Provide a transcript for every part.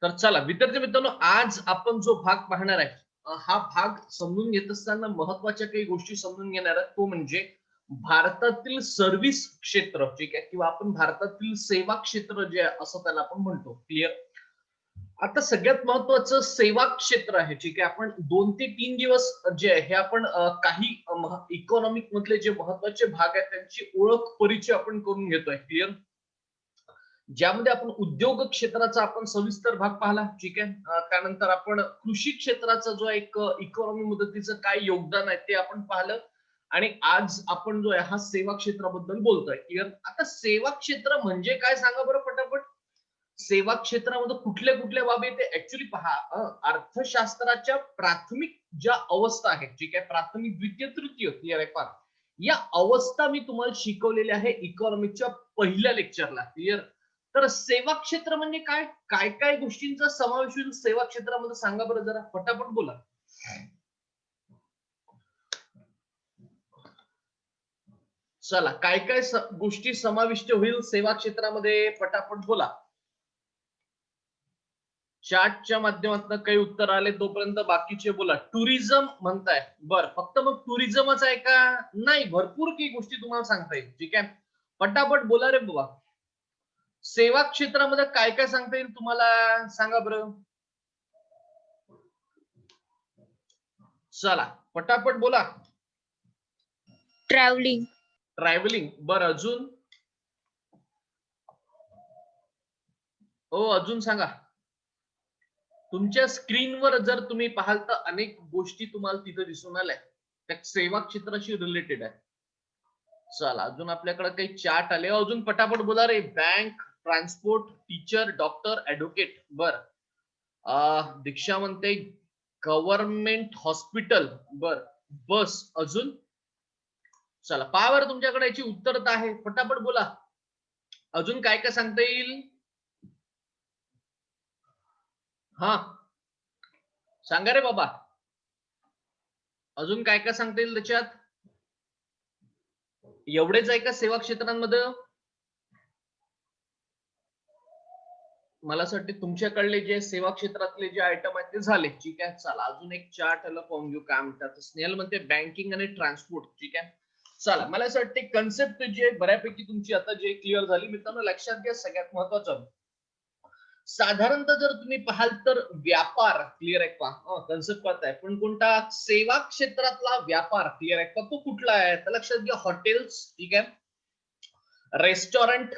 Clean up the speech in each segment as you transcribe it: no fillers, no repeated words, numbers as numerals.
तर चला विद्यार्थी मित्रांनो, आज आपण जो भाग पाहणार आहे, हा भाग समजून घेत असताना महत्वाच्या काही गोष्टी समजून घेणार आहे. तो म्हणजे भारतातील सर्व्हिस क्षेत्र, ठीक आहे, किंवा आपण भारतातील सेवा क्षेत्र जे आहे असं त्याला आपण म्हणतो. क्लिअर? आता सगळ्यात महत्वाचं सेवा क्षेत्र आहे, ठीक आहे. आपण 2 ते 3 दिवस जे आहे हे आपण काही इकॉनॉमिक मधले जे महत्वाचे भाग आहेत त्यांची ओळख परिचय आपण करून घेतोय. क्लिअर? ज्यामध्ये आपण उद्योग क्षेत्राचा आपण सविस्तर भाग पाहिला, ठीक आहे. त्यानंतर आपण कृषी क्षेत्राचा जो एक इकॉनॉमी मदतीचं काय योगदान आहे ते आपण पाहिलं. आणि आज आपण जो आहे हा सेवा क्षेत्राबद्दल बोलतोय. क्लिअर? आता सेवा क्षेत्र म्हणजे काय सांगा बरं पटापट. सेवा क्षेत्रामध्ये कुठल्या कुठल्या बाबी ते ऍक्च्युली पहा. अर्थशास्त्राच्या प्राथमिक ज्या अवस्था आहेत, ठीक आहे, प्राथमिक द्वितीय तृतीय, क्लिअर आहे पहा, या अवस्था मी तुम्हाला शिकवलेल्या आहे इकॉनॉमिकच्या पहिल्या लेक्चरला. क्लिअर? तर सेवा क्षेत्र म्हणजे काय, काय काय गोष्टींचा समावेश होईल सेवा क्षेत्रामध्ये सांगा बरं, जरा पटापट बोला. चला, काय काय गोष्टी समाविष्ट होईल सेवा क्षेत्रामध्ये, पटापट बोला. चॅटच्या माध्यमातून काही उत्तर आले तोपर्यंत बाकीचे बोला. टुरिझम म्हणताय, बर फक्त मग टुरिझमच आहे का? नाही, भरपूर काही गोष्टी तुम्हाला सांगता येईल, ठीक आहे. पटापट बोला रे बाबा. सेवा क्षेत्रामध्ये काय काय सांगता येईल तुम्हाला, सांगा बरं. चला पटापट बोला. ट्रॅव्हलिंग. ट्रॅव्हलिंग, बरं अजून? हो, अजून सांगा. तुमच्या स्क्रीनवर जर तुम्ही पाहाल तर अनेक गोष्टी तुम्हाला तिथे दिसून आल्या, त्या सेवा क्षेत्राशी रिलेटेड आहे. चला, अजून आपल्याकडे काही चार्ट आले, अजून पटापट बोला रे. Bank, transport, teacher, doctor, advocate. बर. दीक्षा म्हणते गव्हर्नमेंट हॉस्पिटल. बर. बस, अजून? चला पावर तुमच्याकडे याची उत्तर आहे, पटापट बोला. अजून काय काय सांगता येईल? हा, सांगा रे बाबा. अजून काय काय सांगता येईल त्याच्यात? एवढेच आहे का सेवा क्षेत्रांमध्ये? मला असं वाटतं तुमच्याकडले जे सेवा क्षेत्रातले जे आयटम आहेत ते झाले, ठीक आहे. चला अजून एक चार्ट आला पाहून घेऊ काय म्हणतात. स्नेहल म्हणते बँकिंग आणि ट्रान्सपोर्ट, ठीक आहे. चला, मला असं वाटतं कन्सेप्ट जे बऱ्यापैकी तुमची आता जे क्लिअर झाली. मित्रांनो लक्षात घ्या, सगळ्यात महत्वाचं साधारणतः जर तुम्ही पाहाल तर व्यापार, क्लिअर आहे का, कन्सेप्ट करताय, पण कोणता सेवा क्षेत्रातला व्यापार, क्लिअर आहे का, तो कुठला आहे तर लक्षात घ्या. हॉटेल्स, ठीक आहे, रेस्टॉरंट,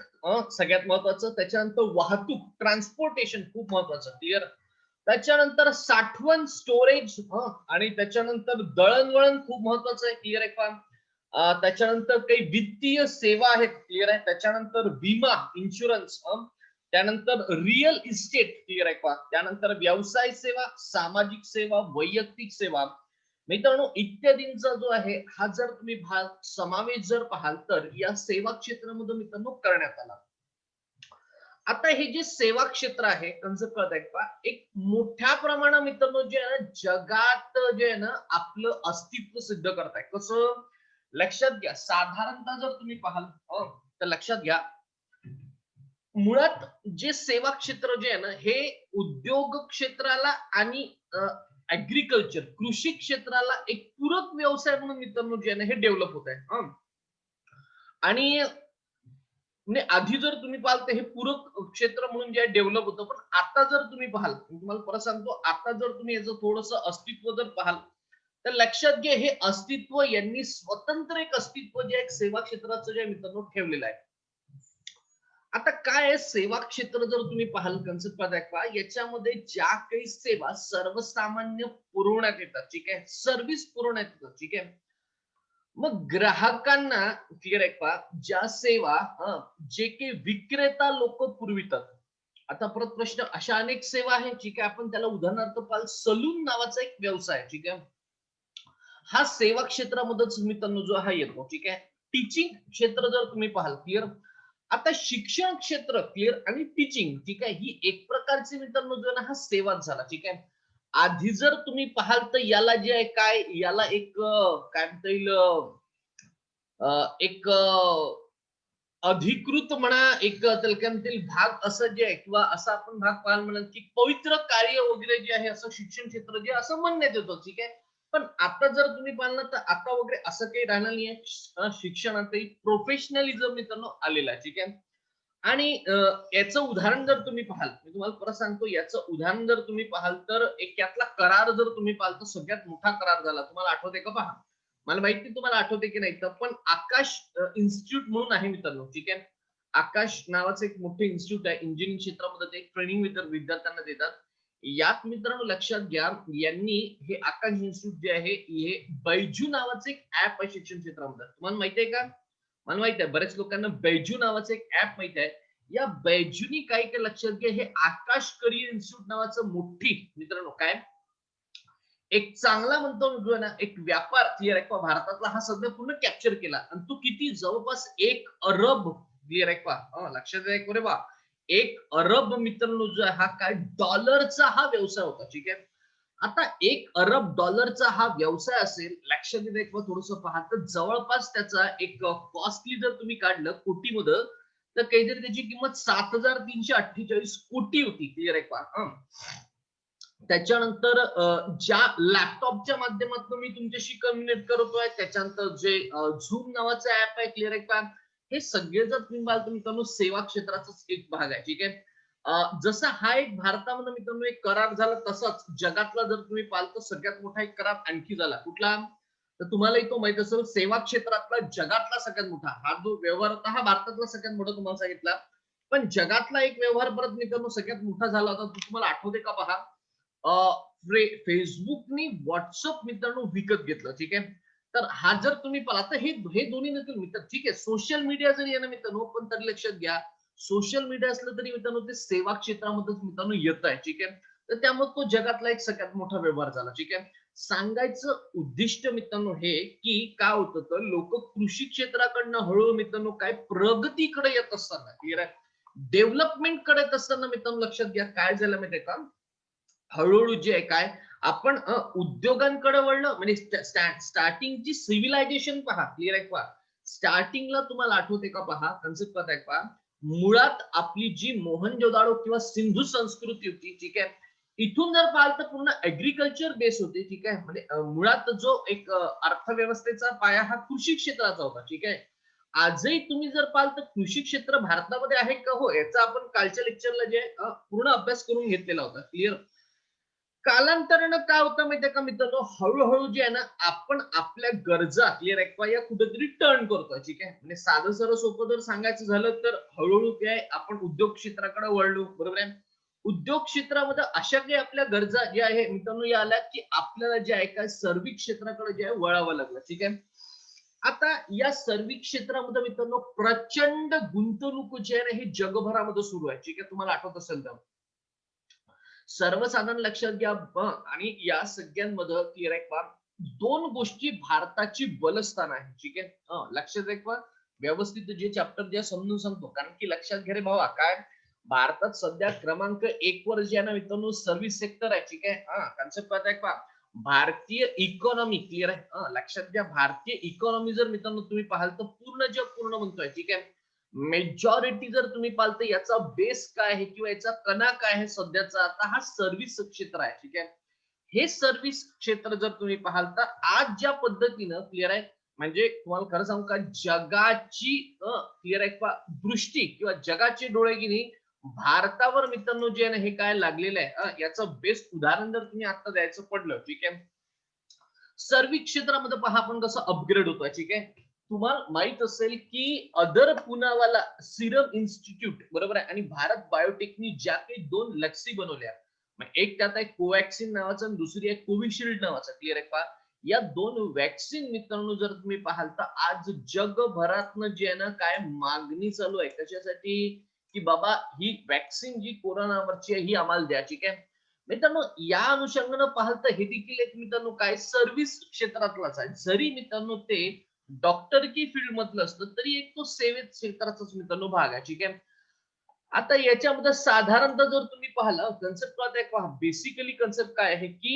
सगळ्यात महत्वाचं. त्याच्यानंतर वाहतूक, ट्रान्सपोर्टेशन खूप महत्वाचं, क्लिअर. त्याच्यानंतर साठवण, स्टोरेज, आणि त्याच्यानंतर दळणवळण खूप महत्वाचं आहे, क्लिअर आहे का. त्याच्यानंतर काही वित्तीय सेवा आहेत, क्लिअर आहे. त्याच्यानंतर विमा, इन्शुरन्स, त्यानंतर रिअल इस्टेट, क्लिअर आहे का. त्यानंतर व्यवसाय सेवा, सामाजिक सेवा, वैयक्तिक सेवा, मित्रांनो इत्यादींचा जो आहे हा जर तुम्ही भाग समावेश जर पाहाल तर या सेवा क्षेत्रामध्ये मित्रांनो करण्यात आला. आता हे जे सेवा क्षेत्र आहे, कन्सेप्ट कळत आहे का, एक मोठ्या प्रमाणात मित्रांनो जे आहे ना जगात जे आहे ना आपलं अस्तित्व सिद्ध करताय. कसं, लक्षात घ्या, साधारणतः जर तुम्ही पाहाल तर लक्षात घ्या, मुळात जे सेवा क्षेत्र जे आहे ना हे उद्योग क्षेत्राला आणि ऍग्रीकल्चर, कृषी क्षेत्राला एक पूरक व्यवसाय म्हणून मित्रांनो जे आहे ना हे डेव्हलप होत आहे. आणि म्हणजे आधी जर तुम्ही पाहाल तर हे पूरक क्षेत्र म्हणून जे डेव्हलप होतं, पण आता जर तुम्ही पाहाल, तुम्हाला परत सांगतो, आता जर तुम्ही याचं थोडस अस्तित्व जर पाहाल तर लक्षात घ्या, हे अस्तित्व यांनी स्वतंत्र एक अस्तित्व जे एक सेवा क्षेत्राचं जे मित्रांनो ठेवलेलं आहे. आता काय आहे, सेवा क्षेत्र जर तुम्ही पाहाल कन्सेप्ट का, याच्यामध्ये ज्या काही सेवा सर्वसामान्य पुरवण्यात येतात, ठीक आहे, सर्व्हिस पुरवण्यात येतात, ठीक आहे. मग ग्राहकांना, क्लिअर आहे का, ज्या सेवा जे काही विक्रेता लोक पुरवितात. आता परत प्रश्न, अशा अनेक सेवा आहेत, ठीक आहे, आपण त्याला उदाहरणार्थ पाहाल, सलून नावाचा एक व्यवसाय, ठीक आहे, हा सेवा क्षेत्रामध्येच मित्रांनो जो हा येतो, ठीक आहे. टीचिंग क्षेत्र जर तुम्ही पाहाल, क्लिअर. आता शिक्षण क्षेत्र, क्लिअर, आणि टीचिंग, ठीक आहे, ही एक प्रकारची मित्रांनो जो ना हा सेवाच झाला, ठीक आहे. आधी जर तुम्ही पाहाल तर याला जे आहे काय, याला एक काय म्हणता येईल, एक अधिकृत म्हणा एक त्यातील भाग असं जे आहे किंवा असं आपण भाग पाहायला म्हणाल की पवित्र कार्य वगैरे जे आहे असं शिक्षण क्षेत्र जे असं म्हणण्यात येतं ठीक आहे. पण आता जर तुम्ही पाहिलं तर आता वगैरे असं काही राहणार नाहीये. शिक्षणातही प्रोफेशनलिझम मित्रांनो आलेला आहे ठीक आहे. आणि याचं उदाहरण जर तुम्ही पाहाल, मी तुम्हाला परत सांगतो याचं उदाहरण जर तुम्ही पाहाल तर एक यातला करार जर तुम्ही पाहाल तर सगळ्यात मोठा करार झाला. तुम्हाला आठवतंय का पहा. मला माहित नाही तुम्हाला आठवते की नाही तर पण आकाश इन्स्टिट्यूट म्हणून आहे मित्रांनो ठीक आहे. आकाश नावाचं एक मोठं इन्स्टिट्यूट आहे इंजिनिअरिंग क्षेत्रामध्ये ते ट्रेनिंग विद्यार्थ्यांना देतात. यात मित्रांनो लक्षात घ्या यांनी हे आकाश इन्स्टिट्यूट जे आहे हे बैजू नावाचं एक ऍप आहे शिक्षण क्षेत्रामध्ये. तुम्हाला माहिती आहे का? मला माहित आहे बऱ्याच लोकांना बैजू नावाचं एक ऍप माहित आहे. या बैजूनी काय काय लक्षात घ्या हे आकाश करिअर इन्स्टिट्यूट नावाचं मोठी मित्रांनो काय एक चांगला म्हणतो जो ना एक व्यापार क्लिअर आहे का भारतातला हा सध्या पूर्ण कॅप्चर केला आणि तो किती जवळपास 1 अरब क्लिअर आहे का लक्षात आहे रे बा 1 अरब मित्रांनो जो आहे हा काय डॉलरचा हा व्यवसाय होता ठीक आहे. आता 1 अरब डॉलरचा हा व्यवसाय असेल लक्षात येते थोडस पहा तर जवळपास त्याचा एक कॉस्टली जर तुम्ही काढलं कोटीमध्ये तर काहीतरी त्याची किंमत 7,348 कोटी होती क्लिअर आहे पहा. त्याच्यानंतर ज्या लॅपटॉपच्या माध्यमातून मी तुमच्याशी कम्युनिकेट करतोय त्याच्यानंतर जे झूम नावाचं ऍप आहे क्लिअर आहे का हे सगळे जर तुम्ही पाहाल तर मित्रांनो सेवा क्षेत्राचाच एक भाग आहे ठीक आहे. जसा हा एक भारतामध्ये मित्रांनो एक करार झाला तसाच जगातला जर तुम्ही पाहाल तर सगळ्यात मोठा एक करार आणखी झाला कुठला तर तुम्हालाही तो माहित असेल सेवा क्षेत्रातला जगातला सगळ्यात मोठा हा जो व्यवहार होता हा भारतातला सगळ्यात मोठा तुम्हाला सांगितला. पण जगातला एक व्यवहार परत मित्रांनो सगळ्यात मोठा झाला होता तो तुम्हाला आठवते का पहा. फेसबुकनी व्हॉट्सअप मित्रांनो विकत घेतलं ठीक आहे. तर हा जर तुम्ही पाहिला तर हे दोन्ही नक्की मित्र ठीक आहे सोशल मीडिया जरी आहे ना मित्रांनो पण तरी लक्षात घ्या सोशल मीडिया असलं तरी मित्रांनो ते सेवा क्षेत्रामध्येच मित्रांनो येत आहे ठीक आहे. तर त्यामुळे तो जगातला एक सगळ्यात मोठा व्यवहार झाला ठीक आहे. सांगायचं उद्दिष्ट मित्रांनो हे की काय होतं तर लोक कृषी क्षेत्राकडनं हळूहळू मित्रांनो काय प्रगतीकडे येत असताना क्लिअर आहे डेव्हलपमेंट कडे येत असताना मित्रांनो लक्षात घ्या काय झालं माहितीये का हळूहळू जे आहे काय आपण उद्योगांकडे वळलं म्हणजे स्टार्टिंगची सिव्हिलायझेशन पहा क्लिअर आहे पहा स्टार्टिंगला तुम्हाला आठवते का पहा कन्सेप्ट पहा आहे पहा मुळात आपली जी मोहनजोदाडो किंवा सिंधू संस्कृती होती ठीक आहे. इथून जर पाहाल तर पूर्ण ऍग्रिकल्चर बेस होते ठीक आहे म्हणजे मुळात जो एक अर्थव्यवस्थेचा पाया हा कृषी क्षेत्राचा होता ठीक आहे. आजही तुम्ही जर पाहाल तर कृषी क्षेत्र भारतामध्ये आहे का हो याचा आपण कालच्या लेक्चरला जे पूर्ण अभ्यास करून घेतलेला होता क्लिअर. कालांतरानं काय होतं माहितीये का मित्रांनो हळूहळू जे आहे ना आपण आपल्या गरजा क्लिअर आहे या कुठेतरी टर्न करतोय ठीक आहे म्हणजे साधं सरळ सोपं जर सांगायचं झालं तर हळूहळू काय आपण उद्योग क्षेत्राकडे वळलो बरोबर आहे. उद्योग क्षेत्रामध्ये अशा काही आपल्या गरजा ज्या आहे मित्रांनो या आल्या की आपल्याला जे आहे काय सर्व्हिस क्षेत्राकडे जे आहे वळावं लागलं ठीक आहे. आता या सर्व्हिस क्षेत्रामध्ये मित्रांनो प्रचंड गुंतवणूक जे आहे हे जगभरामध्ये सुरू आहे ठीक आहे तुम्हाला आठवत असेल तर सर्वसाधारण लक्षात घ्या आणि या सगळ्यांमध्ये क्लिअर आहे का दोन गोष्टी भारताची बलस्थान आहे ठीक आहे लक्षात आहे का व्यवस्थित जे चॅप्टर जे समजून सांगतो कारण की लक्षात घ्या रे भावा काय भारतात सध्या क्रमांक 1 वर जे आहे ना मित्रांनो सर्व्हिस सेक्टर आहे ठीक आहे कन्सेप्ट आहे का भारतीय इकॉनॉमी क्लिअर आहे लक्षात घ्या भारतीय इकॉनॉमी जर मित्रांनो तुम्ही पाहाल तर पूर्ण जग पूर्ण म्हणतोय ठीक आहे. मेजॉरिटी जर तुम्ही पालत याचा बेस काय आहे किंवा याचा कणा काय आहे सध्याचा आता हा सर्व्हिस क्षेत्र आहे ठीक आहे. हे सर्व्हिस क्षेत्र जर तुम्ही पाहाल तर आज ज्या पद्धतीनं क्लिअर आहे म्हणजे तुम्हाला खरं सांगू का जगाची क्लिअर आहे दृष्टी किंवा जगाचे डोळे की भारतावर मित्रांनो जे आहे हे काय लागलेलं आहे याचं बेस्ट उदाहरण जर तुम्ही आता द्यायचं पडलं ठीक आहे. सर्व्हिस क्षेत्रामध्ये पहा आपण कसं अपग्रेड होतोय ठीक आहे. तुम्हाला माहित असेल की अदर पुनावाला सिरम इन्स्टिट्यूट बरोबर आहे आणि भारत बायोटेकनी ज्या काही 2 लसी बनवल्या एक त्यात आहे कोवॅक्सिन नावाचं आणि दुसरी आहे कोविशिल्ड नावाचं क्लिअर आहे पहा या 2 वॅक्सिन मित्रांनो जर तुम्ही पाहाल तर आज जगभरातनं जे आहे ना काय मागणी चालू आहे कशासाठी की बाबा ही वॅक्सिन जी कोरोनावरची आहे ही आम्हाला द्या ठीक आहे. मित्रांनो या अनुषंगानं पाहाल तर हे देखील एक मित्रांनो काय सर्व्हिस क्षेत्रातलाच आहे जरी मित्रांनो ते डॉक्टर की फील्ड मधलं असतं तरी एक तो सेवेत क्षेत्राचाच मित्रांनो भाग आहे ठीक आहे. आता याच्यामध्ये साधारणतः जर तुम्ही पाहिलं कन्सेप्ट पहा बेसिकली कन्सेप्ट काय आहे की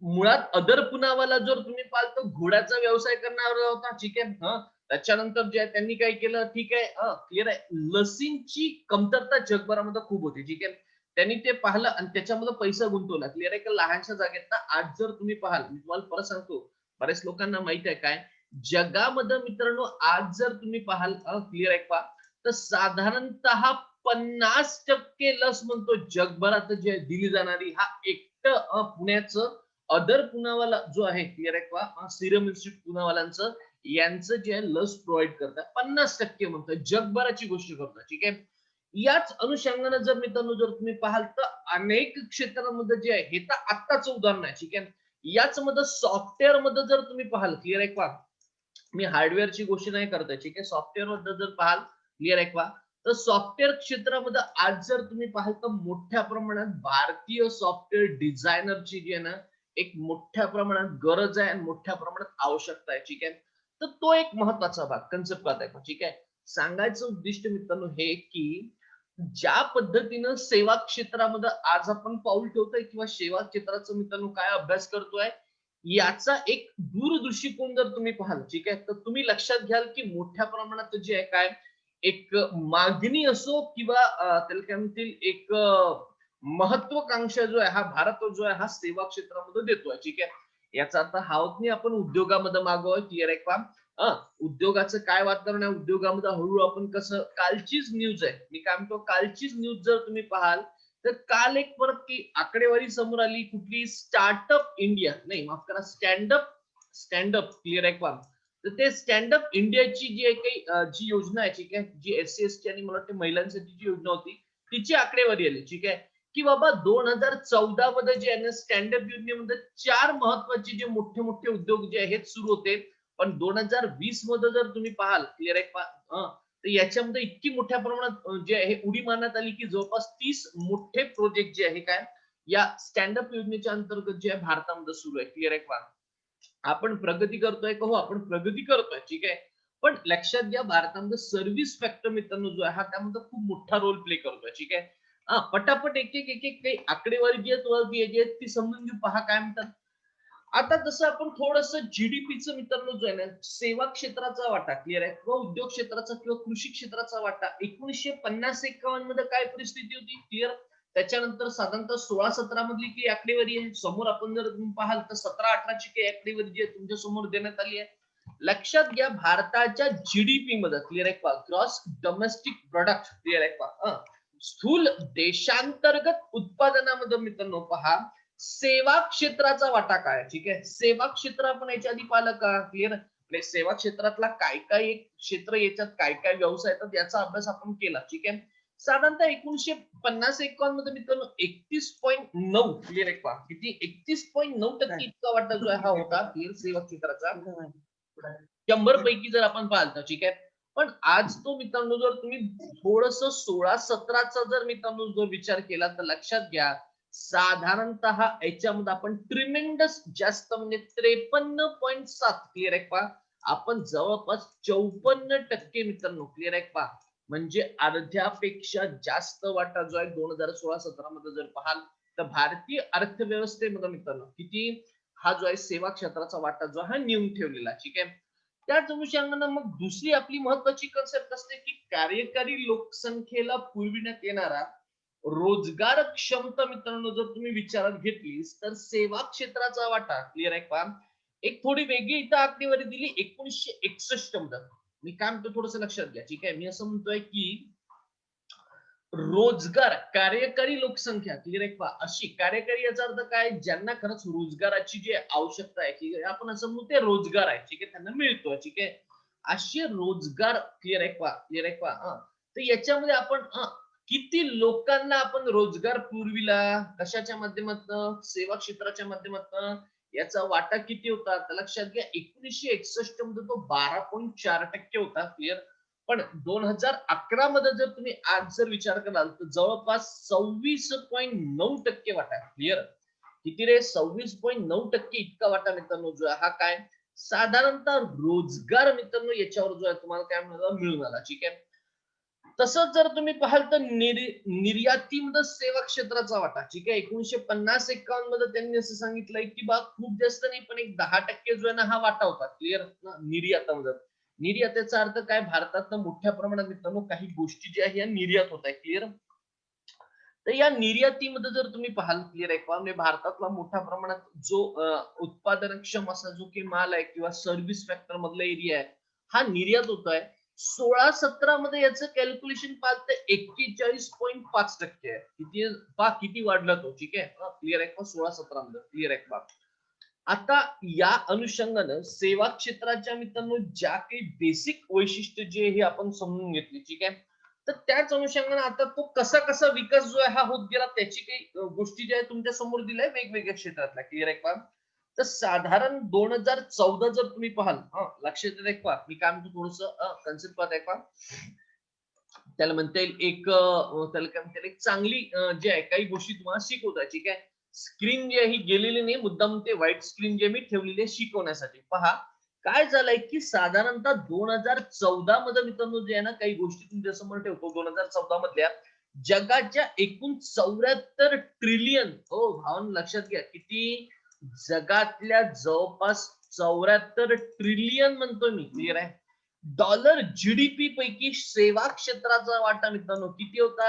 मुळात अदर पुनावाला जर तुम्ही पाहाल तर घोड्याचा व्यवसाय करणार होता ठीक आहे त्याच्यानंतर जे आहे त्यांनी काय केलं, ठीक आहे, क्लिअर आहे, लसींची कमतरता जगभरामध्ये खूप होती, ठीक आहे. त्यांनी ते पाहिलं आणि त्याच्यामध्ये पैसा गुंतवला, क्लिअर आहे. का लहानशा जागेत ना आज जर तुम्ही पाहाल, मी तुम्हाला परत सांगतो, बऱ्याच लोकांना माहित आहे काय, जगामध्ये मित्रांनो आज जर तुम्ही पाहाल, क्लिअर आहे पहा, तर साधारणतः 50% लस म्हणतो जगभरात जे आहे दिली जाणारी, हा एकटं पुण्याचं अदर पुनावाला जो आहे, क्लिअर आहे पहा, सिरम इन्स्टिट्यूट पुनावाल्यांचं, यांचं जे आहे लस प्रोव्हाइड करतात 50% म्हणतात, जगभराची गोष्ट करतात, ठीक आहे. याच अनुषंगाने जर मित्रांनो जर तुम्ही पाहाल तर अनेक क्षेत्रांमध्ये जे आहे, हे तर आत्ताच उदाहरण आहे, ठीक आहे. याच मध्ये सॉफ्टवेअर मध्ये जर तुम्ही पाहाल, क्लिअर आहे पहा, मी हार्डवेअरची गोष्ट नाही करत आहे, ठीक आहे. सॉफ्टवेअर मध्ये जर पाहाल, क्लिअर आहे पहा, तर सॉफ्टवेअर क्षेत्रामध्ये आज जर तुम्ही पाहाल तर मोठ्या प्रमाणात भारतीय सॉफ्टवेअर डिझायनरची जी आहे ना, एक मोठ्या प्रमाणात गरज आहे आणि मोठ्या प्रमाणात आवश्यकता आहे, ठीक आहे. तर तो एक महत्वाचा भाग कन्सेप्ट आहे, ठीक आहे. सांगायचं उद्दिष्ट मित्रांनो हे की ज्या पद्धतीनं सेवा क्षेत्रामध्ये आज आपण पाऊल ठेवतोय किंवा सेवा क्षेत्राचं मित्रांनो काय अभ्यास करतोय, याचा एक दूरदृष्टिकोन जर तुम्ही पाहाल, ठीक आहे, तर तुम्ही लक्षात घ्याल की मोठ्या प्रमाणात जे आहे काय, एक मागणी असो किंवा त्याला काय म्हणतील, एक महत्वाकांक्षा जो आहे हा भारत जो आहे हा सेवा क्षेत्रामध्ये देतोय, ठीक आहे. याचा अर्थ हा होत नाही आपण उद्योगामध्ये मागोय, क्लिअर आहे का. उद्योगाचं काय वातावरण आहे, उद्योगामध्ये हळूहळू आपण कसं, कालचीच न्यूज आहे, मी काय म्हणतो, कालचीच न्यूज जर तुम्ही पाहाल तर काल एक परत की आकडेवारी समोर आली, कुठली, स्टार्टअप इंडिया, नाही माफ करा, स्टँडअप, स्टँडअप, क्लिअर आहे का. तर ते स्टँडअप इंडियाची जी आहे काही जी योजना आहे, ठीक आहे, जी SC ST आणि मला वाटते महिलांसाठी जी योजना होती, तिची आकडेवारी आली, ठीक आहे, की बाबा 2014 मध्ये जे आहे ना स्टँडअप योजनेमध्ये 4 महत्वाचे जे मोठे मोठे उद्योग जे आहेत सुरू होते, पण 2020 मध्ये जर तुम्ही पाहाल, क्लिअर आहे का, तर याच्यामध्ये इतकी मोठ्या प्रमाणात जे आहे उडी मारण्यात आली की जवळपास 30 मोठे प्रोजेक्ट जे आहे काय, या स्टँडअप योजनेच्या अंतर्गत जे आहे भारतामध्ये सुरू आहे, क्लिअर आहे का. आपण प्रगती करतोय का, हो आपण प्रगती करतोय, ठीक आहे. पण लक्षात घ्या भारतामध्ये सर्व्हिस फॅक्टर मित्रांनो जो आहे हा त्यामध्ये खूप मोठा रोल प्ले करतोय, ठीक आहे. पटापट एक एक एक एक काही आकडेवारी जी आहेत ती समजून घेऊ, पहा काय म्हणतात. आता जसं आपण थोडस जीडीपीचं मित्रांनो जो आहे ना, सेवा क्षेत्राचा वाटा, क्लिअर आहे, किंवा उद्योग क्षेत्राचा किंवा कृषी क्षेत्राचा वाटा 1950-51 मध्ये काय परिस्थिती होती, क्लिअर. त्याच्यानंतर साधारणतः 16-17 मधली की आकडेवारी आहे समोर, आपण जर तुम्ही पाहाल तर 17-18 ची काही आकडेवारी जी आहे तुमच्या समोर देण्यात आली आहे. लक्षात घ्या भारताच्या जीडीपी मध्ये, क्लिअर आहे का, ग्रॉस डोमेस्टिक प्रोडक्ट, क्लिअर आहे का, स्थूल देशांतर्गत उत्पादनामध्ये मित्रांनो पहा, सेवा क्षेत्राचा वाटा काय, ठीक आहे. सेवा क्षेत्र आपण याच्या आधी पाहिलं का, क्लिअर. म्हणजे सेवा क्षेत्रातला काय काय एक क्षेत्र याच्यात काय काय व्यवसाय येतात याचा अभ्यास आपण केला, ठीक आहे. साधारणतः 1950-51 मध्ये मित्रांनो 31.9, क्लिअर आहे का, किती, 31.9% इतका वाटा जो आहे हा होता क्लिअर सेवा क्षेत्राचा, 100 पैकी जर आपण पाहाल तर, ठीक आहे. पण आज तो मित्रांनो जर तुम्ही थोडस 16-17चा जर मित्रांनो जर विचार केला तर लक्षात घ्या, साधारणतः याच्यामध्ये आपण ट्रिमेंडस जास्त म्हणजे 53.7, क्लिअर आहे पहा, आपण जवळपास 54% मित्रांनो, क्लिअर आहे पहा, म्हणजे अर्ध्यापेक्षा जास्त वाटा जो आहे 2016-17 मध्ये जर पाहाल तर भारतीय अर्थव्यवस्थेमध्ये मित्रांनो किती, हा जो आहे सेवा क्षेत्राचा वाटा जो हा नेऊन ठेवलेला, ठीक आहे. त्याच अनुषंगाने मग दुसरी आपली महत्वाची कन्सेप्ट असते की कार्यकारी लोकसंख्येला पुरविण्यात येणारा रोजगार क्षमता मित्रांनो जर तुम्ही विचारात घेतलीस तर सेवा क्षेत्राचा वाटा, क्लिअर आहे का, एक थोडी वेगळी इथं आकडेवारी दिली 1961 मध्ये. मी काय म्हणतो थोडस लक्षात घ्या, ठीक आहे. मी असं म्हणतोय की रोजगार कार्यकारी लोकसंख्या, क्लिअर आहे का, अशी कार्यकारी याचा अर्थ काय, ज्यांना खरंच रोजगाराची जी आवश्यकता आहे, की आपण असं म्हणतो ते रोजगार आहे, ठीक आहे, त्यांना मिळतोय, ठीक आहे, असे रोजगार, क्लिअर आहे का, क्लिअर आहे का, तर याच्यामध्ये आपण किती लोकांना आपण रोजगार पुरविला, कशाच्या माध्यमातून, सेवा क्षेत्राच्या माध्यमातून, याचा वाटा किती होता, तर लक्षात घ्या 1961 मध्ये तो 12.4% होता, क्लिअर. पण 2011 मध्ये जर तुम्ही आज जर विचार कराल तर जवळपास 26.9% वाटा, क्लिअर. किती रे, 26.9% इतका वाटा मित्रांनो जो हा काय, साधारणतः रोजगार मित्रांनो याच्यावर जो आहे तुम्हाला काय मिळून आला, ठीक आहे. तसंच जर तुम्ही पाहाल तर निर्यातीमध्ये सेवा क्षेत्राचा वाटा, ठीक आहे, 1950-51 मध्ये त्यांनी असं सांगितलंय की बा खूप जास्त नाही पण एक 10% जो आहे ना हा वाटा होता, क्लिअर, निर्यातामध्ये. निर्यातीचा अर्थ काय, भारतातनं मोठ्या प्रमाणात मित्रांनो काही गोष्टी ज्या आहे या निर्यात होत आहे. क्लिअर. तर या निर्यातीमध्ये जर तुम्ही पाहाल, क्लिअर आहे का, म्हणजे भारतातला मोठ्या प्रमाणात जो उत्पादनक्षम असा जो काही माल आहे किंवा सर्व्हिस फॅक्टर मधला एरिया आहे, हा निर्यात होत आहे. 16-17 मध्ये याचं कॅल्क्युलेशन पाहिलं तर 41.5% आहे. किती पहा किती वाढला तो. ठीक आहे, क्लिअर आहे का, 16-17 मध्ये. क्लिअर आहे का. आता या अनुषंगानं सेवा क्षेत्राच्या मित्रांनो ज्या काही बेसिक वैशिष्ट्य जे हे आपण समजून घेतली. ठीक आहे, तर त्याच अनुषंगाने आता तो कसा कसा विकास जो आहे हा होत गेला त्याची काही गोष्टी ज्या आहेत तुमच्या समोर दिल्या वेगवेगळ्या क्षेत्रातल्या. क्लिअर आहे का. तर साधारण 2014 जर तुम्ही पाहाल, लक्षात येत आहे का, मी काय म्हणतो थोडस कन्सेप्ट पाहत आहे का, त्याला म्हणता येईल एक त्याला काय म्हणता येईल एक चांगली जे आहे काही गोष्टी तुम्हाला शिकवत आहे. ठीक आहे, स्क्रीन जी आहे ही गेलेली नाही, मुद्दाम ते व्हाईट स्क्रीन जे मी ठेवलेली आहे शिकवण्यासाठी. पहा काय झालंय की साधारणतः 2014 मध्ये मित्रांनो जे आहे ना काही गोष्टी तुमच्या समोर ठेवतो. 2014 मधल्या जगाच्या एकूण 74 ट्रिलियन, हो भावन लक्षात घ्या किती, जगातल्या जवळपास 74 ट्रिलियन म्हणतो मी. क्लिअर आहे. डॉलर जीडीपी पैकी सेवा क्षेत्राचा वाटा मित्रांनो किती होता,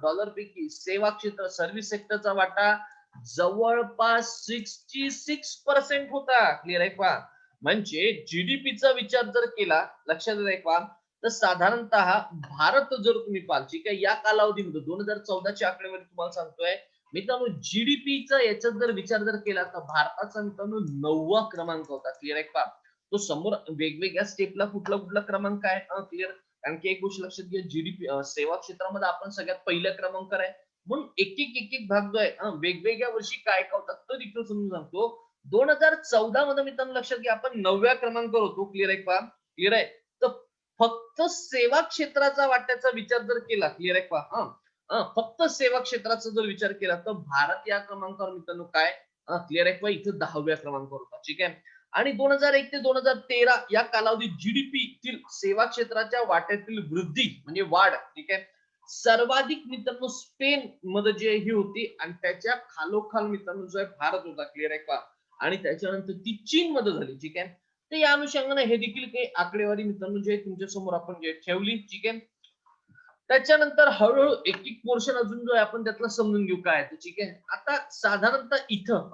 डॉलर पैकी सेवा क्षेत्र सर्व्हिस सेक्टरचा वाटा जवळपास 66% होता. क्लिअर आहे का. म्हणजे जीडीपीचा विचार जर केला, लक्षात आहे का, तर साधारणतः भारत जर तुम्ही पाहाल, ठीक आहे, या कालावधीमध्ये 2014 ची आकडेवारी तुम्हाला सांगतोय मित्रांनो, जीडीपीचा याच्यात जर विचार जर केला तर भारताचा मित्रांनो 9वा क्रमांक होता. क्लिअर आहे का. तो समोर वेगवेगळ्या स्टेपला कुठला कुठला क्रमांक आहे, क्लिअर. कारण की एक गोष्ट लक्षात घ्या, जीडीपी सेवा क्षेत्रामध्ये आपण सगळ्यात पहिल्या क्रमांकावर आहे. म्हणून एक भाग जो आहे वेगवेगळ्या वर्षी काय काय होतात तर इकडे समजून सांगतो. 2014 मध्ये मित्रांनो लक्षात घ्या आपण 9व्या क्रमांकावर होतो. क्लिअर आहे का. क्लिअर आहे. तर फक्त सेवा क्षेत्राचा वाट्याचा विचार जर केला, क्लिअर आहे का, फक्त सेवा क्षेत्राचा जर विचार केला तर भारत या क्रमांकावर मित्रांनो काय, क्लिअर आहे का, इथं 10व्या क्रमांकावर होता. ठीक आहे. आणि 2001 ते 2013 या कालावधीत जीडीपी तील सेवा क्षेत्राच्या वाट्यातील वृद्धी म्हणजे वाढ, ठीक आहे, सर्वाधिक मित्रांनो स्पेन मध्ये जे ही होती आणि त्याच्या खालोखाल मित्रांनो जो आहे भारत होता. क्लिअर आहे का. आणि त्याच्यानंतर ती चीन मध्ये झाली. ठीक आहे. तर या अनुषंगाने हे देखील काही आकडेवारी मित्रांनो जे तुमच्या समोर आपण जे ठेवली. ठीक आहे. त्याच्यानंतर हळूहळू एक एक पोर्शन अजून जो आहे आपण त्यातला समजून घेऊ काय आहे. ठीक आहे. आता साधारणतः इथं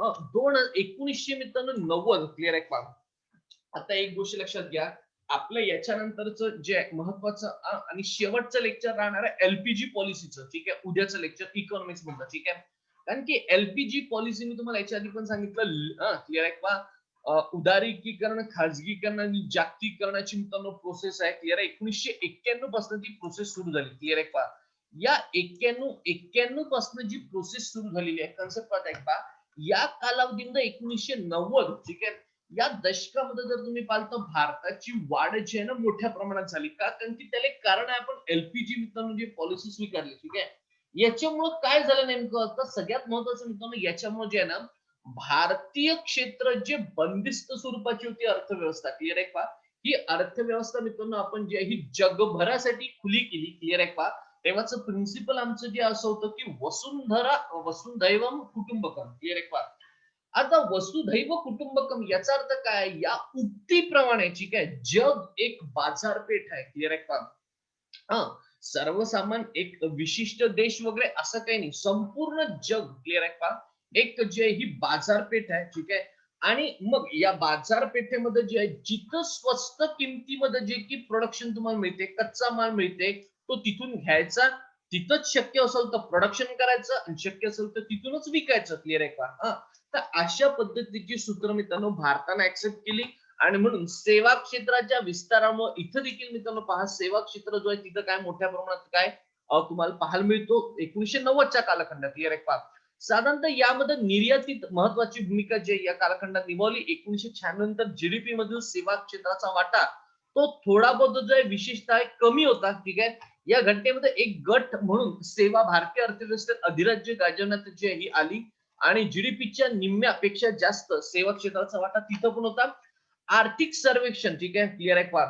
1990 क्लिअर आहे का. आता एक गोष्ट लक्षात घ्या, आपलं याच्यानंतरचं जे महत्वाचं आणि शेवटचं लेक्चर राहणार आहे एलपीजी पॉलिसीचं. ठीक आहे, उद्याचं लेक्चर इकॉनॉमिक्स मधलं. ठीक आहे. कारण की एलपीजी पॉलिसी मी तुम्हाला याच्या आधी पण सांगितलं, क्लिअर आहे का, उदारीकरण, खाजगीकरण आणि जागतिकीकरणाची मित्रांनो प्रोसेस आहे. क्लिअर आहे. 1991 पासून ती प्रोसेस सुरू झाली. क्लिअर आहे का. या 91 पासून जी प्रोसेस सुरू झालेली आहे, कन्सेप्ट पाहत आहे का, या कालावधीमध्ये 1990, ठीक आहे, या दशकामध्ये जर तुम्ही पाहिलं तर भारताची वाढ जी आहे ना मोठ्या प्रमाणात झाली. का, कारण की त्याला कारण आहे आपण एलपीजी मित्रांनो जी पॉलिसी स्वीकारली. ठीक आहे. याच्यामुळे काय झालं नेमकं, तर सगळ्यात महत्वाचं मित्रांनो याच्यामुळे जे आहे ना भारतीय क्षेत्र जे बंदिस्त स्वरूपाची होती अर्थव्यवस्था. क्लिअर आहे का. ही अर्थव्यवस्था मित्रांनो आपण जी आहे ही जगभरासाठी खुली केली. क्लिअर आहे का. तेव्हाच प्रिन्सिपल आमचं जे असं होतं की वसुंधैवम कुटुंबकम. क्लिअर आहे का. आता वसुधैव कुटुंबकम याचा अर्थ काय, या उक्तीप्रमाणे, ठीक आहे, जग एक बाजारपेठ आहे. क्लिअर आहे का. सर्वसामान्य एक विशिष्ट देश वगैरे असं काही नाही, संपूर्ण जग. क्लिअर आहे का. एक जे ही बाजारपेठ आहे. ठीक आहे. आणि मग या बाजारपेठेमध्ये जे आहे जिथं स्वस्त किमतीमध्ये जे की प्रोडक्शन तुम्हाला मिळते, कच्चा माल मिळते, तो तिथून घ्यायचा, तिथंच शक्य असेल तर प्रोडक्शन करायचं आणि शक्य असेल तर तिथूनच विकायचं. क्लिअर आहे का. तर अशा पद्धतीची सूत्र मित्रांनो भारताने ऍक्सेप्ट केली. आणि म्हणून सेवा क्षेत्राच्या विस्तारामुळे इथं देखील मित्रांनो पहा, सेवा क्षेत्र जो आहे तिथं काय मोठ्या प्रमाणात काय तुम्हाला पाहायला मिळतो 1990च्या कालखंडात. क्लिअर आहे का. साधारणतः यामध्ये निर्यातीत महत्वाची भूमिका जे या कालखंडात निभावली. 1996 नंतर जीडीपी मधील सेवा क्षेत्राचा वाटा तो थोडा बहुत जो आहे विशेषतः कमी होता. ठीक आहे. या घटनेमध्ये एक गट म्हणून सेवा भारतीय अर्थव्यवस्थेत अधिराज्य गाजवण्यात जी ही आली आणि जीडीपीच्या निम्म्यापेक्षा जास्त सेवा क्षेत्राचा वाटा तिथं पण होता. आर्थिक सर्वेक्षण, ठीक आहे, क्लिअर आहे का,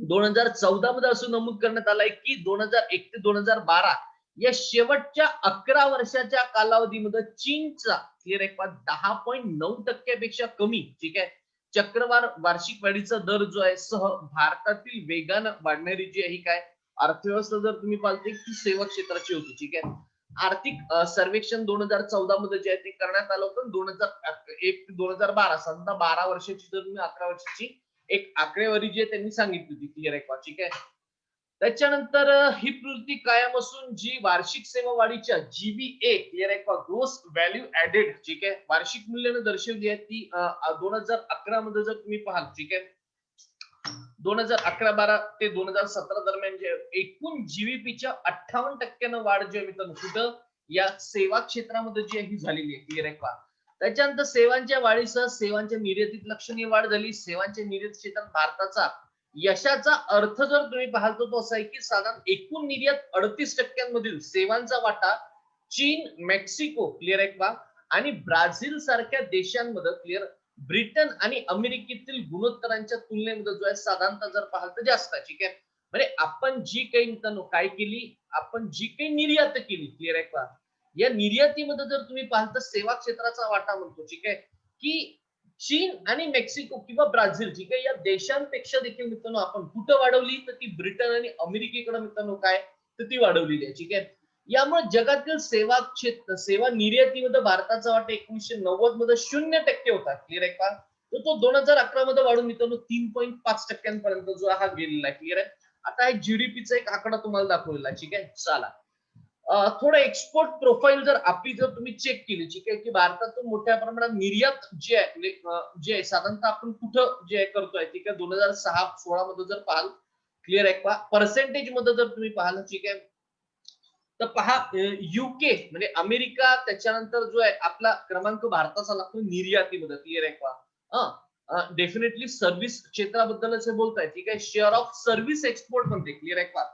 2014 मध्ये असं नमूद करण्यात आलंय की 2001 ते 2012 या शेवटच्या 11 वर्षाच्या कालावधीमध्ये चीनचा, क्लिअर आहे का, 10.9% पेक्षा कमी, ठीक आहे, चक्रवाढ वार्षिक वाढीचा दर जो आहे सह भारतातील वेगानं वाढणारी जी आहे ही काय अर्थव्यवस्था जर तुम्ही पाहिली ती सेवा क्षेत्राची होती. ठीक आहे. आर्थिक सर्वेक्षण 2014 मध्ये जे आहे ते करण्यात आलं होतं. 2001 ते 2012 समजा 12 वर्षाची जर तुम्ही 11 वर्षाची एक आकडेवारी जी आहे त्यांनी सांगितली होती. क्लिअर आहे का? ठीक आहे. त्याच्यानंतर ही प्रवृत्ती कायम असून जी वार्षिक सेवा वाढीच्या जीबीए क्लिअर आहे का ग्रोस व्हॅल्यू ऍडेड ठीक आहे वार्षिक मूल्याने दर्शवली आहे ती 2011 मध्ये जर तुम्ही पाहाल ठीक आहे 2011-12 ते 2017 दरम्यान जे एकूण जीडीपीच्या 58% वाढ जी आहे मित्रांनो कुठं या सेवा क्षेत्रामध्ये जी आहे ही झालेली आहे क्लिअर आहे का त्याच्यानंतर सेवांच्या वाढीसह सेवांच्या निर्यातीत लक्षणीय वाढ झाली सेवांच्या निर्यात क्षेत्रात भारताचा यशाचा अर्थ जर तुम्ही पाहाल तर तो असा आहे की साधारण एकूण निर्यात 38% सेवांचा वाटा चीन मेक्सिको क्लिअर आहे का आणि ब्राझील सारख्या देशांमध्ये क्लिअर ब्रिटन आणि अमेरिकेतील गुणोत्तरांच्या तुलनेमध्ये जो आहे साधारणतः जर पाहाल तर जास्त आहे ठीक आहे म्हणजे आपण जी काही मित्रांनो काय केली आपण जी काही निर्यात केली क्लिअर आहे का या निर्यातीमध्ये जर तुम्ही पाहाल तर सेवा क्षेत्राचा वाटा म्हणतो ठीक आहे की चीन आणि मेक्सिको किंवा ब्राझील जी काही या देशांपेक्षा देखील मित्रांनो आपण कुठं वाढवली तर ती ब्रिटन आणि अमेरिकेकडे मित्रांनो काय तर ती वाढवलेली आहे ठीक आहे यामुळे जगातील सेवा क्षेत्र सेवा निर्यातीमध्ये भारताचा वाटा 1990 मध्ये 0% होता क्लिअर आहे का तर तो 2011 मध्ये वाढून मित्रांनो 3.5% जो हा गेलेला आहे क्लिअर आहे आता हे जीडीपीचा एक आकडा तुम्हाला दाखवलेला आहे ठीक आहे चला थोडं एक्सपोर्ट प्रोफाईल जर आपली जर तुम्ही चेक केली ठीक आहे की भारतातून मोठ्या प्रमाणात निर्यात जे आहे जे आहे साधारणतः आपण कुठं जे आहे करतोय ठीक आहे 2006-16 मध्ये जर पाहाल क्लिअर आहे का पर्सेंटेज मध्ये जर तुम्ही पाहाल ठीक आहे तर पहा युके म्हणजे अमेरिका त्याच्यानंतर जो आहे आपला क्रमांक भारताचा लागतो निर्यातीमध्ये क्लिअर आहे का डेफिनेटली सर्व्हिस क्षेत्राबद्दलच हे बोलताय ठीक आहे शेअर ऑफ सर्व्हिस एक्सपोर्ट म्हणते क्लिअर आहे का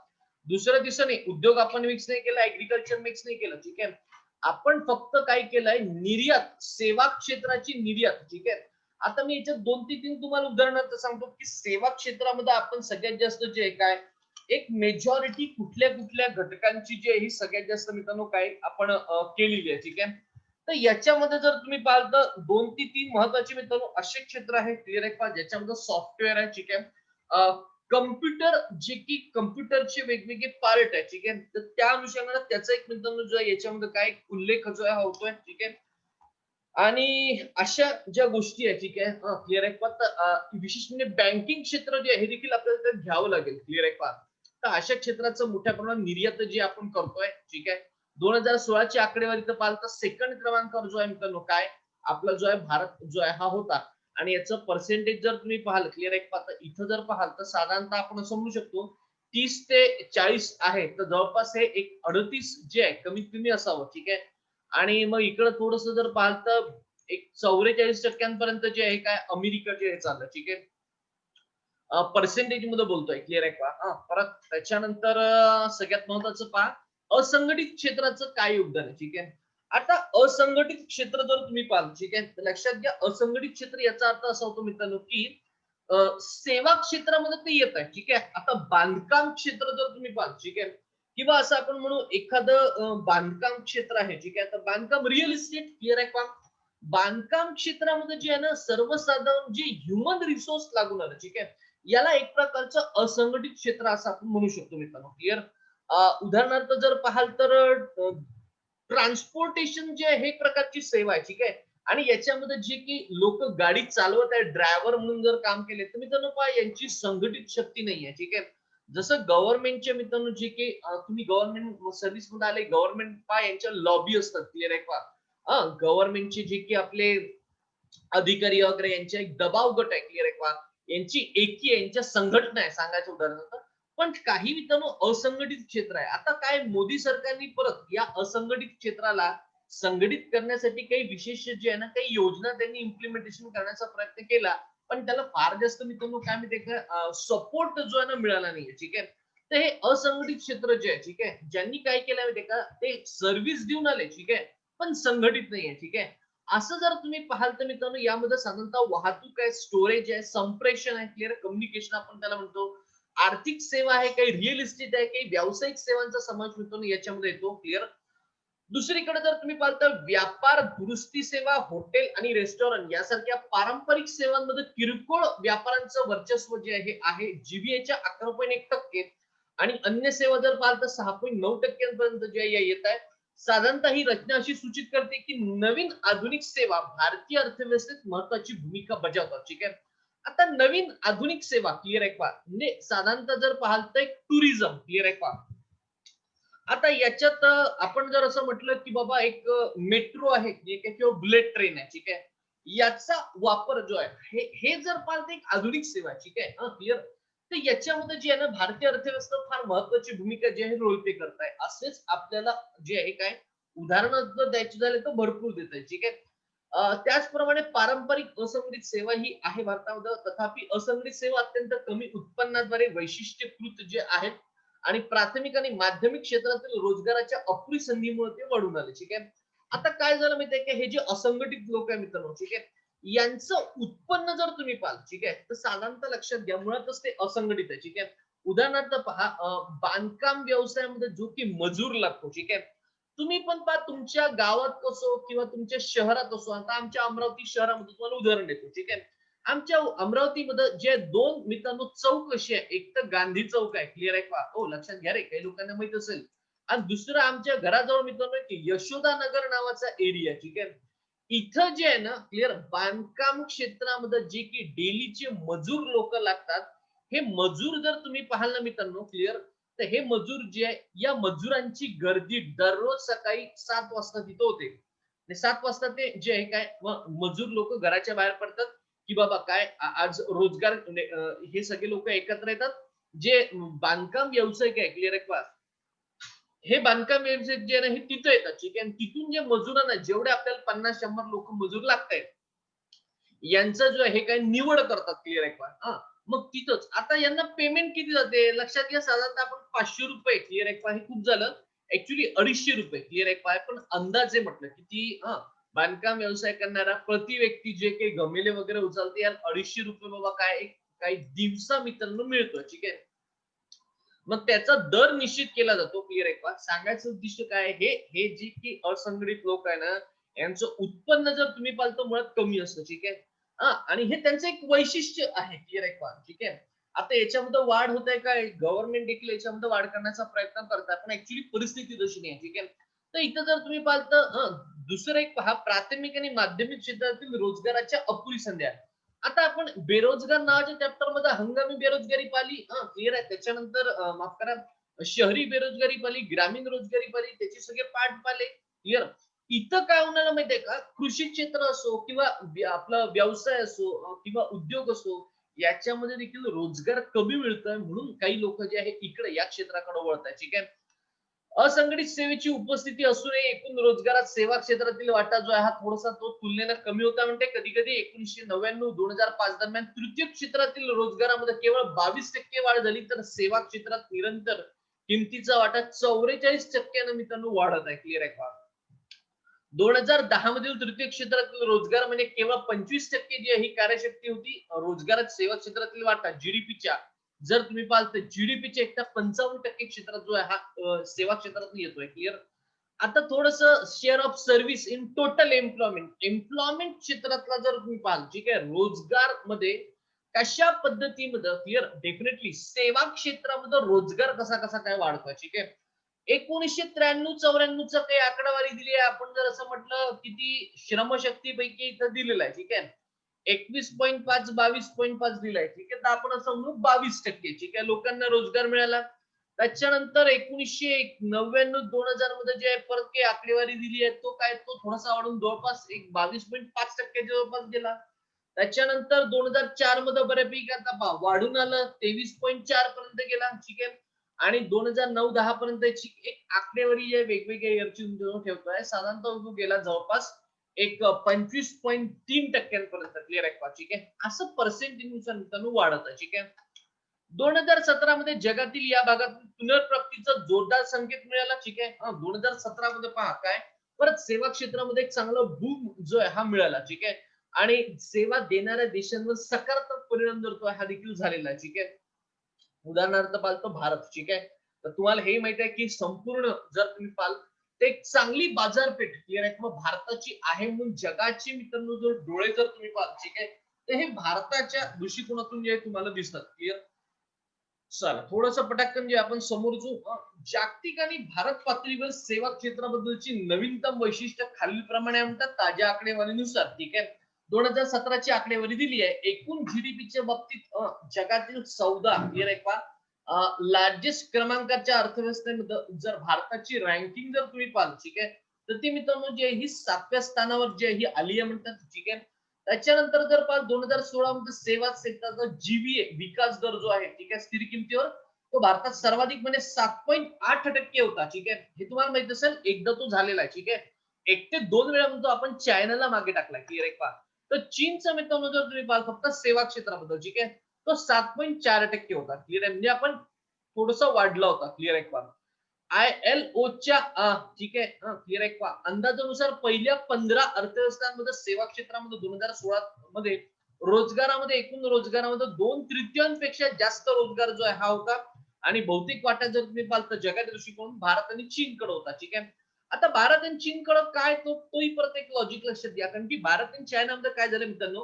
दुसऱ्या दिवसाने उद्योग आपण मिक्स नाही केला ऍग्रिकल्चर मिक्स नाही केलं ठीक आहे आपण फक्त काय केलंय निर्यात सेवा क्षेत्राची निर्यात ठीक आहे आता मी याच्यात 2 ते 3 तुम्हाला उदाहरणार्थ सांगतो की सेवा क्षेत्रामध्ये आपण सगळ्यात जास्त जे आहे काय एक मेजॉरिटी कुठल्या कुठल्या घटकांची जी आहे ही सगळ्यात जास्त मित्रांनो काय आपण केलेली आहे ठीक आहे तर याच्यामध्ये जर तुम्ही पाहाल तर 2 ते 3 महत्वाचे मित्रांनो असे क्षेत्र आहे क्लिअर आहे का ज्याच्यामध्ये सॉफ्टवेअर आहे ठीक आहे कम्प्युटर जे की कम्प्युटरचे वेगवेगळे पार्ट आहे ठीक आहे तर त्या अनुषंगाने त्याचा एक मित्रांनो जो आहे याच्यामध्ये काय उल्लेख जो आहे होतोय ठीक आहे आणि अशा ज्या गोष्टी आहे ठीक आहे क्लिअर आहे का विशेष म्हणजे बँकिंग क्षेत्र जे आहे हे देखील आपल्याला घ्यावं लागेल क्लिअर आहे का तर अशा क्षेत्राचं मोठ्या प्रमाणात निर्यात जे आपण करतोय ठीक आहे 2016 ची आकडेवारी तर पाहिलं तर सेकंड क्रमांकावर जो आहे मित्रांनो काय आपला जो आहे भारत जो आहे हा होता आणि याचं पर्सेंटेज जर तुम्ही पाहाल क्लिअर आहे का तर इथं जर पाहाल तर साधारणतः आपण समजू शकतो 30 ते 40 आहे तर जवळपास हे एक 38 जे आहे कमीत कमी असावं ठीक आहे आणि मग इकडं थोडस जर पाहाल तर एक 44% जे आहे काय अमेरिका जे आहे चाललं ठीक आहे पर्सेंटेज मध्ये बोलतोय क्लिअर आहे का परत त्याच्यानंतर सगळ्यात महत्वाचं पहा असंघटित क्षेत्राचं काय योगदान आहे ठीक आहे आता असंघटित क्षेत्र जर तुम्ही पाहाल ठीक आहे तर लक्षात घ्या असंघटित क्षेत्र याचा अर्थ असा होतो मित्रांनो की सेवा क्षेत्रामध्ये ते येत आहे ठीक आहे आता बांधकाम क्षेत्र जर तुम्ही पाहाल ठीक आहे किंवा असं आपण म्हणू एखादं बांधकाम क्षेत्र आहे ठीक आहे तर बांधकाम रिअल इस्टेट क्लिअर आहे का बांधकाम क्षेत्रामध्ये जे आहे ना सर्वसाधारण जे ह्युमन रिसोर्स लागून आलं ठीक आहे याला एक प्रकारचं असंघटित क्षेत्र असं आपण म्हणू शकतो मित्रांनो क्लिअर उदाहरणार्थ जर पाहाल तर ट्रान्सपोर्टेशन जे आहे हे प्रकारची सेवा आहे ठीक आहे आणि याच्यामध्ये जे की लोक गाडी चालवत आहे ड्रायव्हर म्हणून जर काम केले तर मित्रांनो पहा यांची संघटित शक्ती नाही आहे ठीक आहे जसं गव्हर्नमेंटच्या मित्रांनो जे की तुम्ही गव्हर्नमेंट सर्व्हिस मध्ये आले गव्हर्नमेंट पहा यांच्या लॉबी असतात क्लिअर आहे का गव्हर्नमेंटचे जे की आपले अधिकारी वगैरे यांचे एक दबाव गट आहे क्लिअर आहे का यांची एकी आहे यांच्या संघटना आहे सांगायचं उदाहरणार्थ पण काही मित्रांनो असंघटित क्षेत्र आहे आता काय मोदी सरकारने परत या असंघटित क्षेत्राला संघटित करण्यासाठी काही विशेष जे आहे ना काही योजना त्यांनी इम्प्लिमेंटेशन करण्याचा प्रयत्न केला पण त्याला फार जास्त मित्रांनो काय माहितीये का सपोर्ट जो आहे ना मिळाला नाहीये ठीक आहे तर हे असंघटित क्षेत्र जे आहे ठीक आहे ज्यांनी काय केलं माहितीये का ते सर्व्हिस देऊन आले ठीक आहे पण संघटित नाहीये ठीक आहे असं जर तुम्ही पाहाल तर मित्रांनो यामध्ये साधारणतः वाहतूक आहे स्टोरेज आहे संप्रेषण आहे क्लिअर कम्युनिकेशन आपण त्याला म्हणतो आर्थिक सेवा आहे काही रिअल इस्टेट आहे काही व्यावसायिक सेवांचा समावेश मित्रांनो याच्यामध्ये येतो क्लिअर दुसरीकडे जर तुम्ही पाहिलं तर व्यापार, दुरुस्ती सेवा, हॉटेल आणि रेस्टॉरंट यासारख्या पारंपरिक सेवांमध्ये किरकोळ व्यापारांचं वर्चस्व जे आहे जीबीएच्या 11.1% आणि अन्य सेवा जर पाहिलं तर 6.9% जे येत आहे. साधारणतः ही रचना अशी सूचित करते की नवीन आधुनिक सेवा भारतीय अर्थव्यवस्थेत महत्वाची भूमिका बजावतात. ठीक आहे. आता नवीन आधुनिक सेवा क्लिअर आहे का? म्हणजे साधारणतः जर पाहाल तर एक टुरिझम क्लिअर आहे का? आता याच्यात आपण जर असं म्हटलं की बाबा एक मेट्रो आहे ठीक आहे किंवा बुलेट ट्रेन आहे ठीक आहे. याचा वापर जो आहे हे जर पाहिलं तर एक आधुनिक सेवा आहे ठीक आहे क्लिअर. तर याच्यामध्ये जे आहे ना भारतीय अर्थव्यवस्था फार महत्वाची भूमिका जी आहे रोल प्ले करत आहे. असेच आपल्याला जे आहे काय उदाहरणं जर द्यायची झाले तर भरपूर देत आहे ठीक आहे. त्याचप्रमाणे पारंपरिक असंघटित सेवा ही आहे भारतामध्ये. तथापि असंघटित सेवा अत्यंत कमी उत्पन्नाद्वारे वैशिष्ट्यीकृत जे आहेत आणि प्राथमिक आणि माध्यमिक क्षेत्रातील रोजगाराच्या अपुरी संधीमुळे ते वाढून आले. ठीक आहे. आता काय झालं माहितीये का हे जे असंघटित लोक आहे मित्रांनो ठीक आहे. यांचं उत्पन्न जर तुम्ही पाहाल ठीक आहे तर साधारणतः लक्षात घ्या मुळातच ते असंघटित आहे ठीक आहे. उदाहरणार्थ पहा बांधकाम व्यवसायामध्ये जो की मजूर लागतो ठीक आहे. तुम्ही पण पहा तुमच्या गावात असो किंवा तुमच्या शहरात असो. आता आमच्या अमरावती शहरामध्ये तुम्हाला उदाहरण देतो ठीक आहे. आमच्या अमरावतीमध्ये जे दोन मित्रांनो चौक अशी आहे. एक तर गांधी चौक आहे क्लिअर आहे का? हो लक्षात घ्या रे काही लोकांना माहित असेल. आणि दुसरं आमच्या घराजवळ मित्रांनो की यशोदा नगर नावाचा एरिया ठीक आहे. इथं जे आहे ना क्लिअर बांधकाम क्षेत्रामध्ये जे की डेलीचे मजूर लोक लागतात. हे मजूर जर तुम्ही पाहाल ना मित्रांनो क्लिअर तर हे मजूर जे आहे या मजुरांची गर्दी दररोज सकाळी 7 वाजता तिथं होते. 7 वाजता ते जे आहे काय मजूर लोक घराच्या बाहेर पडतात की बाबा काय आज रोजगार हे सगळे लोक एकत्र येतात. जे बांधकाम व्यावसायिक आहे क्लिअर आहे का? हे बांधकाम व्यावसायिक जे आहे हे तिथं येतात ठीक आहे. तिथून जे मजुरांना जेवढे आपल्याला 50-100 लोक मजूर लागतायत यांचं जो आहे काय निवड करतात क्लिअर आहे का? मग तिथंच आता यांना पेमेंट किती जाते लक्षात घ्या साधारणतः आपण ₹500 क्लिअर आहे का? हे खूप झालं. ऍक्च्युली ₹250 क्लिअर आहे का? पण अंदाजे म्हटलं किती बांधकाम व्यवसाय करणारा प्रति व्यक्ती जे काही गमेले वगैरे उचलते यार ₹250 बाबा काय काही दिवसा मित्रांनो मिळतोय ठीक आहे. मग त्याचा दर निश्चित केला जातो क्लिअर आहे का? सांगायचं उद्दिष्ट काय हे हे जे की असंघटित लोक आहे ना यांचं उत्पन्न जर तुम्ही पाहतो मुळात कमी असतं ठीक आहे. आणि हे त्यांचं एक वैशिष्ट्य आहे क्लिअर आहे का? ठीक आहे. आता याच्यामध्ये वाढ होत आहे काय गव्हर्नमेंट देखील याच्यामध्ये वाढ करण्याचा प्रयत्न करतात पण ऍक्च्युली परिस्थिती तशी नाही ठीक आहे. तर इथं जर तुम्ही पाहतं दुसरं एक पहा प्राथमिक आणि माध्यमिक क्षेत्रातील रोजगाराच्या अपुरी संध्या. आता आपण बेरोजगार नावाच्या चॅप्टर मध्ये हंगामी बेरोजगारी पाहिली क्लिअर आहे. त्याच्यानंतर माफ करा शहरी बेरोजगारी पाहिली, ग्रामीण रोजगारी पाहिली, त्याचे सगळे पार्ट पाहिले क्लिअर. इथं काय होणार माहितीये का कृषी क्षेत्र असो किंवा आपला व्यवसाय असो किंवा उद्योग असो याच्यामध्ये देखील रोजगार कमी मिळतोय म्हणून काही लोक जे आहे इकडे या क्षेत्राकडे वळत आहे ठीक आहे. असंघटित सेवेची उपस्थिती असूनही एकूण रोजगारात सेवा क्षेत्रातील वाटा जो आहे हा थोडासा तो तुलनेने कमी होता म्हणते. कधी कधी 1999-2005 दरम्यान तृतीय क्षेत्रातील रोजगारामध्ये केवळ 22% वाढ झाली तर सेवा क्षेत्रात निरंतर किमतीचा वाटा 44% मित्रांनो वाढत आहे क्लिअर आहे का? 2010 मधील तृतीय क्षेत्रातील रोजगार म्हणजे केवळ 25% जी ही कार्यशक्ती होती. रोजगारात सेवा क्षेत्रातील वाटा जीडीपीच्या जर तुम्ही पाहाल तर जीडीपीच्या एकट्या 55% क्षेत्रात जो आहे हा सेवा क्षेत्रात येतोय क्लिअर. आता थोडस share of service in total employment क्षेत्रातला जर तुम्ही पाहाल ठीक आहे रोजगार मध्ये कशा पद्धतीमध्ये क्लिअर डेफिनेटली सेवा क्षेत्रामध्ये रोजगार कसा कसा काय वाढतोय ठीक आहे. 1993-94 काही आकडेवारी दिली आहे आपण जर असं म्हटलं किती श्रमशक्तीपैकी इथं दिलेलं आहे ठीक आहे. 21.5 22.5 दिलाय ठीक आहे. तर आपण असं म्हणू 22% ठीक आहे लोकांना रोजगार मिळाला. त्याच्यानंतर 1999-2000 मध्ये जे परत काही आकडेवारी दिली आहे तो काय तो थोडासा वाढून जवळपास एक 22.5% जवळपास गेला. त्याच्यानंतर 2004 मध्ये बऱ्यापैकी आता पहा वाढून आलं 23.4 पर्यंत गेला ठीक आहे. आणि 2009-10 पर्यंतची एक आकडेवारी आहे वेगवेगळ्या इयरची ठेवतोय साधारणतः तो गेला जवळपास एक 25.3% क्लिअर आहे का ठीक आहे. असं पर्सेंटेज वाढत आहे ठीक आहे. 2017 मध्ये जगातील या भागात पुनर्प्राप्तीचा जोरदार संकेत मिळाला ठीक आहे. 2017 मध्ये पहा काय परत सेवा क्षेत्रामध्ये एक चांगला बूम जो आहे हा मिळाला ठीक आहे. आणि सेवा देणाऱ्या देशांवर सकारात्मक परिणाम जर हा देखील झालेला आहे ठीक आहे. उदाहरणार्थ पाहतो भारत ठीक आहे. तर तुम्हाला हे माहित आहे की संपूर्ण जर तुम्ही पाहाल ते एक चांगली बाजारपेठ क्लिअर आहे किंवा भारताची आहे म्हणून जगाची मित्रांनो जर डोळे जर तुम्ही पाहाल ठीक आहे, तर हे भारताच्या दृष्टिकोनातून जे आहे तुम्हाला दिसतात क्लिअर. चला थोडस पटाकन जे आपण समोर जो जागतिक आणि भारत पातळीवर सेवा क्षेत्राबद्दलची नवीनतम वैशिष्ट्य खालीलप्रमाणे म्हणतात ताज्या आकडेवारीनुसार ठीक आहे. 2017 ची आकडेवारी दिली आहे. एकूण जीडीपीच्या बाबतीत जगातील 14 लार्जेस्ट क्रमांकाच्या अर्थव्यवस्थेमध्ये जर भारताची रँकिंग जर तुम्ही पाहाल ठीक आहे, तर ती मित्रांनो जी आहे ही 7व्या स्थानावर जी आहे ही आली आहे म्हणतात ठीक आहे. त्याच्यानंतर जर पाच 2016 मध्ये सेवा क्षेत्राचा जीबीए विकास दर जो आहे ठीक आहे स्थिर किमतीवर तो भारतात सर्वाधिक म्हणजे 7.8% होता ठीक आहे. हे तुम्हाला माहित असेल एकदा तो झालेला आहे ठीक आहे. 1 ते 2 वेळा म्हणतो आपण चायनाला मागे टाकलाय क्लिअर आहे पहा. तर चीनचा मित्रांनो जर तुम्ही पाहाल फक्त सेवा क्षेत्राबद्दल ठीक आहे, तो 7.4% होता क्लिअर आहे. म्हणजे आपण थोडासा वाढला होता क्लिअर आहे पहा. ILOच्या ठीक आहे क्लिअर आहे पहा. अंदाजानुसार पहिल्या 15 अर्थव्यवस्थांमध्ये सेवा क्षेत्रामध्ये 2016 मध्ये रोजगारामध्ये एकूण रोजगारामध्ये 2/3 जास्त रोजगार जो आहे हा होता. आणि भौतिक वाटा जर तुम्ही पाहाल तर जगाच्या दृष्टिकोन भारत आणि चीनकडे होता ठीक आहे. आता भारत आणि चीनकडे काय तोही परत एक लॉजिक लक्षात घ्या, कारण की भारत आणि चायनामध्ये काय झालं मित्रांनो,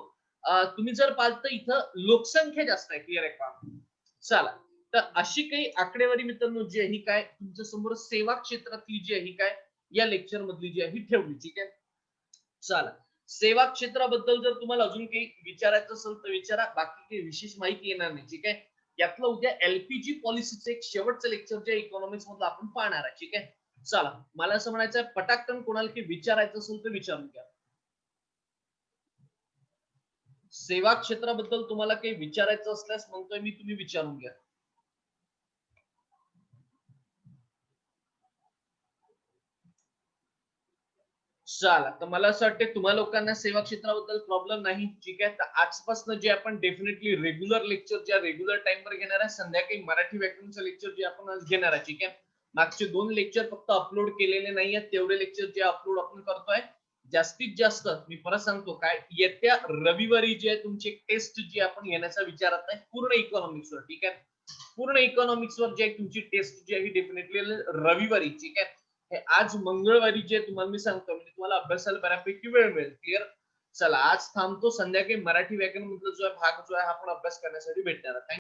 तुम्ही जर पाहाल तर इथं लोकसंख्या जास्त आहे क्लिअर आहे पहा. चला तर अशी काही आकडेवारी मित्रांनो जी आहे ही काय तुमच्या समोर सेवा क्षेत्रातली जी आहे ही काय या लेक्चर मधली जी आहे ही ठेवली ठीक आहे. चला सेवा क्षेत्राबद्दल जर तुम्हाला अजून काही विचारायचं असेल तर विचारा, बाकी काही विशेष माहिती येणार नाही ठीक आहे. यातलं उद्या एलपीजी पॉलिसीचं एक शेवटचं लेक्चर जे इकॉनॉमिक्स मधलं आपण पाहणार आहे ठीक आहे. चला मला असं म्हणायचं पटाकन कोणाला काही विचारायचं असेल तर विचारून घ्या. सेवा क्षेत्राबद्दल तुम्हाला काही विचारायचं असल्यास म्हणतोय मी, तुम्ही विचारून घ्या. चला तर मला असं वाटतं तुम्हा लोकांना सेवा क्षेत्राबद्दल प्रॉब्लेम नाही ठीक आहे. तर आजपासून जे आपण डेफिनेटली रेग्युलर लेक्चर ज्या रेग्युलर टाइमवर घेणार आहे, संध्याकाळी मराठी व्याकरणचं लेक्चर जे आपण आज घेणार आहे ठीक आहे. मागचे 2 लेक्चर फक्त अपलोड केलेले नाही आहेत, तेवढे लेक्चर जे अपलोड आपण करतोय जास्तीत जास्त मी परत सांगतो काय येत्या रविवारी जे आहे तुमची टेस्ट जी आपण घेण्याचा विचारात आहे पूर्ण इकॉनॉमिक्सवर ठीक आहे. पूर्ण इकॉनॉमिक्सवर जे तुमची टेस्ट जी आहे डेफिनेटली रविवारी ठीक आहे. हे आज मंगळवारी जे तुम्हाला मी सांगतो म्हणजे तुम्हाला अभ्यासाला बऱ्यापैकी वेळ मिळेल क्लिअर. चला आज थांबतो, संध्याकाळी मराठी व्याकरण मधला जो आहे भाग जो आहे आपण अभ्यास करण्यासाठी भेटणार आहे.